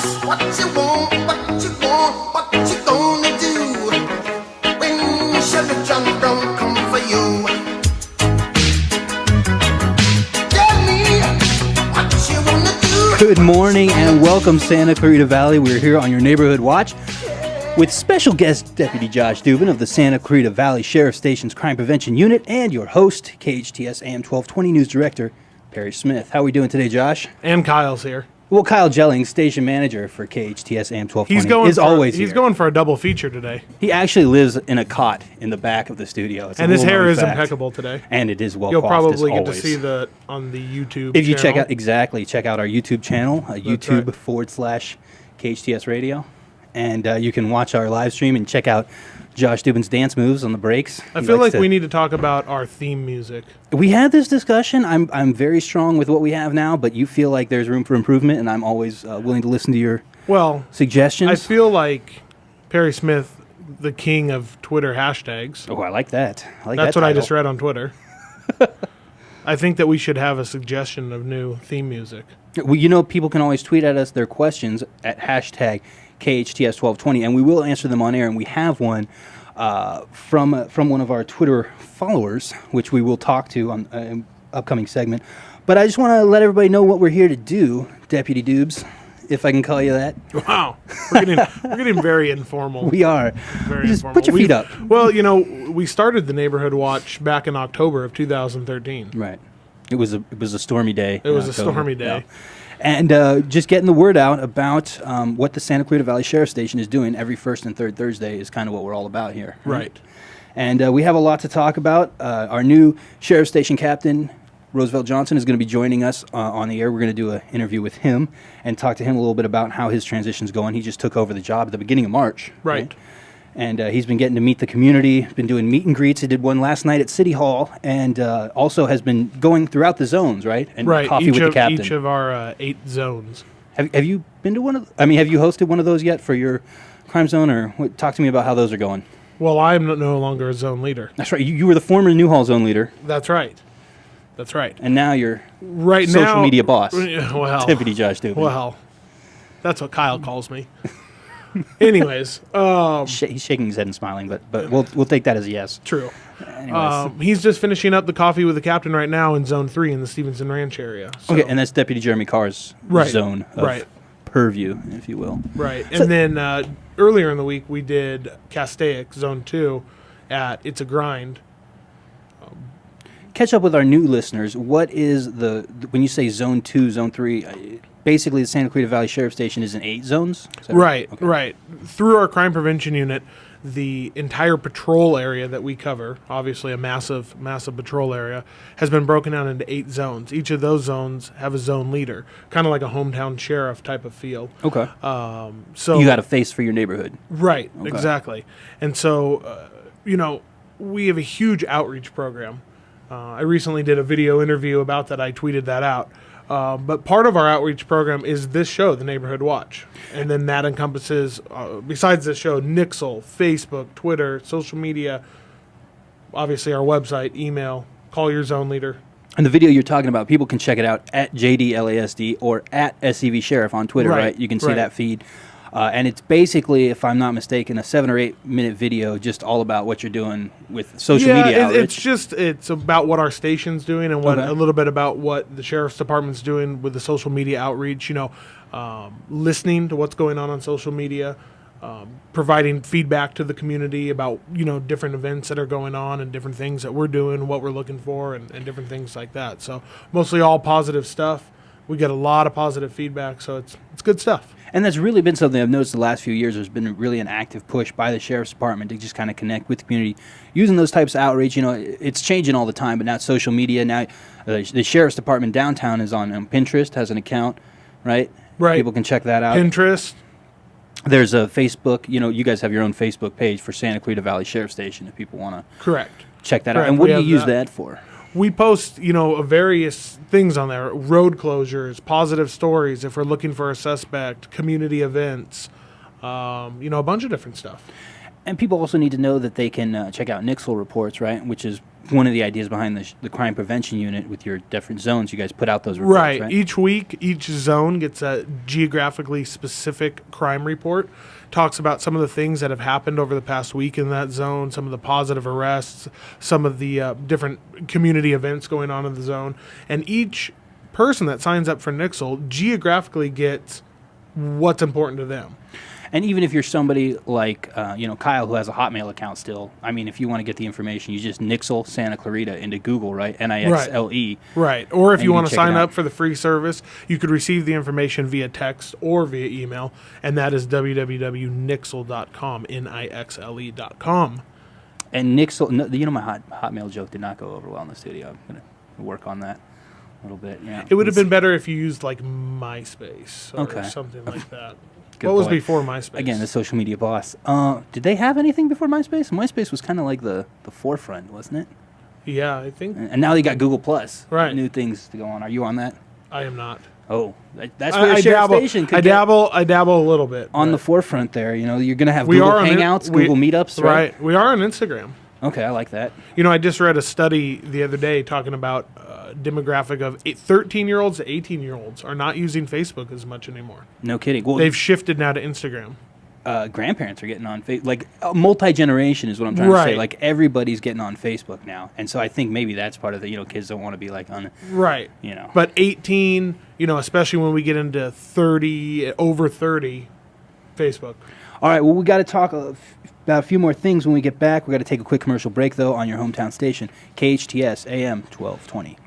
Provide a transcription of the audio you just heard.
What you want, what you want, what you gonna do when Sugar John don't come for you? Tell me what you wanna do. Good morning and welcome, Santa Clarita Valley. We're here on your Neighborhood Watch with special guest Deputy Josh Dubin of the Santa Clarita Valley Sheriff Station's Crime Prevention Unit and your host, KHTS AM 1220 News Director, Perry Smith. How are we doing today, Josh? And Kyle's here. Well, Kyle Jellings, station manager for KHTS AM 1220, always here. He's going for a double feature today. He actually lives in a cot in the back of the studio. And his hair is impeccable today. And it is well You'll coiffed, probably get always. to see that on the YouTube If you channel. check out our YouTube channel, YouTube/KHTS Radio. And you can watch our live stream and check out Josh Dubin's dance moves on the breaks. I feel like we need to talk about our theme music. We had this discussion. I'm very strong with what we have now, but you feel like there's room for improvement, and I'm always willing to listen to your suggestions. I feel like Perry Smith, the king of Twitter hashtags. Oh, I like that. That's what I just read on Twitter. I think that we should have a suggestion of new theme music. Well, people can always tweet at us their questions at hashtag KHTS1220, and we will answer them on air. And we have one from one of our Twitter followers, which we will talk to on an upcoming segment. But I just want to let everybody know what we're here to do, Deputy Dubes, if I can call you that. Wow, we're getting very informal. We are. Very just informal. Put your feet up. Well, we started the Neighborhood Watch back in October of 2013. Right. It was a stormy day. It was a stormy day. Yeah. And just getting the word out about what the Santa Clarita Valley Sheriff Station is doing every first and third Thursday is kind of what we're all about here. Right. And we have a lot to talk about. Our new Sheriff Station Captain, Roosevelt Johnson, is going to be joining us on the air. We're going to do an interview with him and talk to him a little bit about how his transition's going. He just took over the job at the beginning of March. Right. And he's been getting to meet the community, been doing meet and greets. He did one last night at City Hall, and also has been going throughout the zones, right? And coffee with the captain. Each of our 8 zones. Have you been to one of? Have you hosted one of those yet for your crime zone, or talk to me about how those are going? Well, I'm no longer a zone leader. That's right. You were the former Newhall zone leader. That's right. And now you're social media boss. Well, Deputy Josh Dubin. Well, that's what Kyle calls me. Anyways, he's shaking his head and smiling, but we'll take that as a yes. True. Anyways. He's just finishing up the coffee with the captain right now in Zone 3 in the Stevenson Ranch area. So. Okay, and that's Deputy Jeremy Carr's zone of purview, if you will. Right, and then earlier in the week we did Castaic Zone 2 at It's a Grind. Catch up with our new listeners. What is when you say Zone 2, Zone 3, basically the Santa Clarita Valley Sheriff Station is in 8 zones? Right, okay. Right. Through our Crime Prevention Unit, the entire patrol area that we cover, obviously a massive patrol area, has been broken down into 8 zones. Each of those zones have a zone leader, kind of like a hometown sheriff type of feel. Okay. So you got a face for your neighborhood. Right, okay. Exactly. And so, we have a huge outreach program. I recently did a video interview about that. I tweeted that out. But part of our outreach program is this show, The Neighborhood Watch. And then that encompasses, besides this show, Nixle, Facebook, Twitter, social media, obviously our website, email, call your zone leader. And the video you're talking about, people can check it out at JDLASD or at SCV Sheriff on Twitter, right? You can see that feed. And it's basically, if I'm not mistaken, a 7 or 8 minute video just all about what you're doing with social media outreach. It's about what our station's doing and a little bit about what the sheriff's department's doing with the social media outreach, listening to what's going on social media, providing feedback to the community about, different events that are going on and different things that we're doing, what we're looking for, and different things like that. So mostly all positive stuff. We get a lot of positive feedback, so it's good stuff. And that's really been something I've noticed the last few years. There's been really an active push by the Sheriff's Department to just kind of connect with the community using those types of outreach. It's changing all the time, but now it's social media. Now the Sheriff's Department downtown is on Pinterest, has an account, right? Right. People can check that out. Pinterest. There's a Facebook. You guys have your own Facebook page for Santa Clarita Valley Sheriff Station if people want to check that out. And what do you use that for? We post, various things on there, road closures, positive stories, if we're looking for a suspect, community events, a bunch of different stuff. And people also need to know that they can check out Nixle reports, right, which is one of the ideas behind the crime prevention unit with your different zones. You guys put out those reports, right? Each week, each zone gets a geographically specific crime report. Talks about some of the things that have happened over the past week in that zone, some of the positive arrests, some of the different community events going on in the zone. And each person that signs up for Nixle geographically gets what's important to them. And even if you're somebody like, Kyle, who has a Hotmail account still, I mean, if you want to get the information, you just Nixle Santa Clarita into Google, right? Nixle. Right. Or if you want to sign up for the free service, you could receive the information via text or via email, and that is www.nixle.com, Nixle.com. And Nixle, my Hotmail joke did not go over well in the studio. I'm going to work on that a little bit. Yeah. It would have been better if you used like MySpace or something like that. Good what was point. before MySpace? Again, the social media boss. Did they have anything before MySpace? MySpace was kind of like the forefront, wasn't it? Yeah, I think. And now they got Google Plus. Right. New things to go on. Are you on that? I am not. Oh, that's where Sheriff Station could I dabble a little bit. on the forefront there. You're going to have Google Hangouts, Google Meetups, right? Right. We are on Instagram. Okay, I like that. I just read a study the other day talking about demographic of 13-year-olds to 18-year-olds are not using Facebook as much anymore. No kidding. Well, they've shifted now to Instagram. Grandparents are getting on Facebook. Like, multi-generation is what I'm trying to say. Like, everybody's getting on Facebook now. And so I think maybe that's part of the, kids don't want to be like on, right. But 18, especially when we get into over 30, Facebook. All right, well, we got to talk about a few more things when we get back. We got to take a quick commercial break, though, on your hometown station, KHTS AM 1220.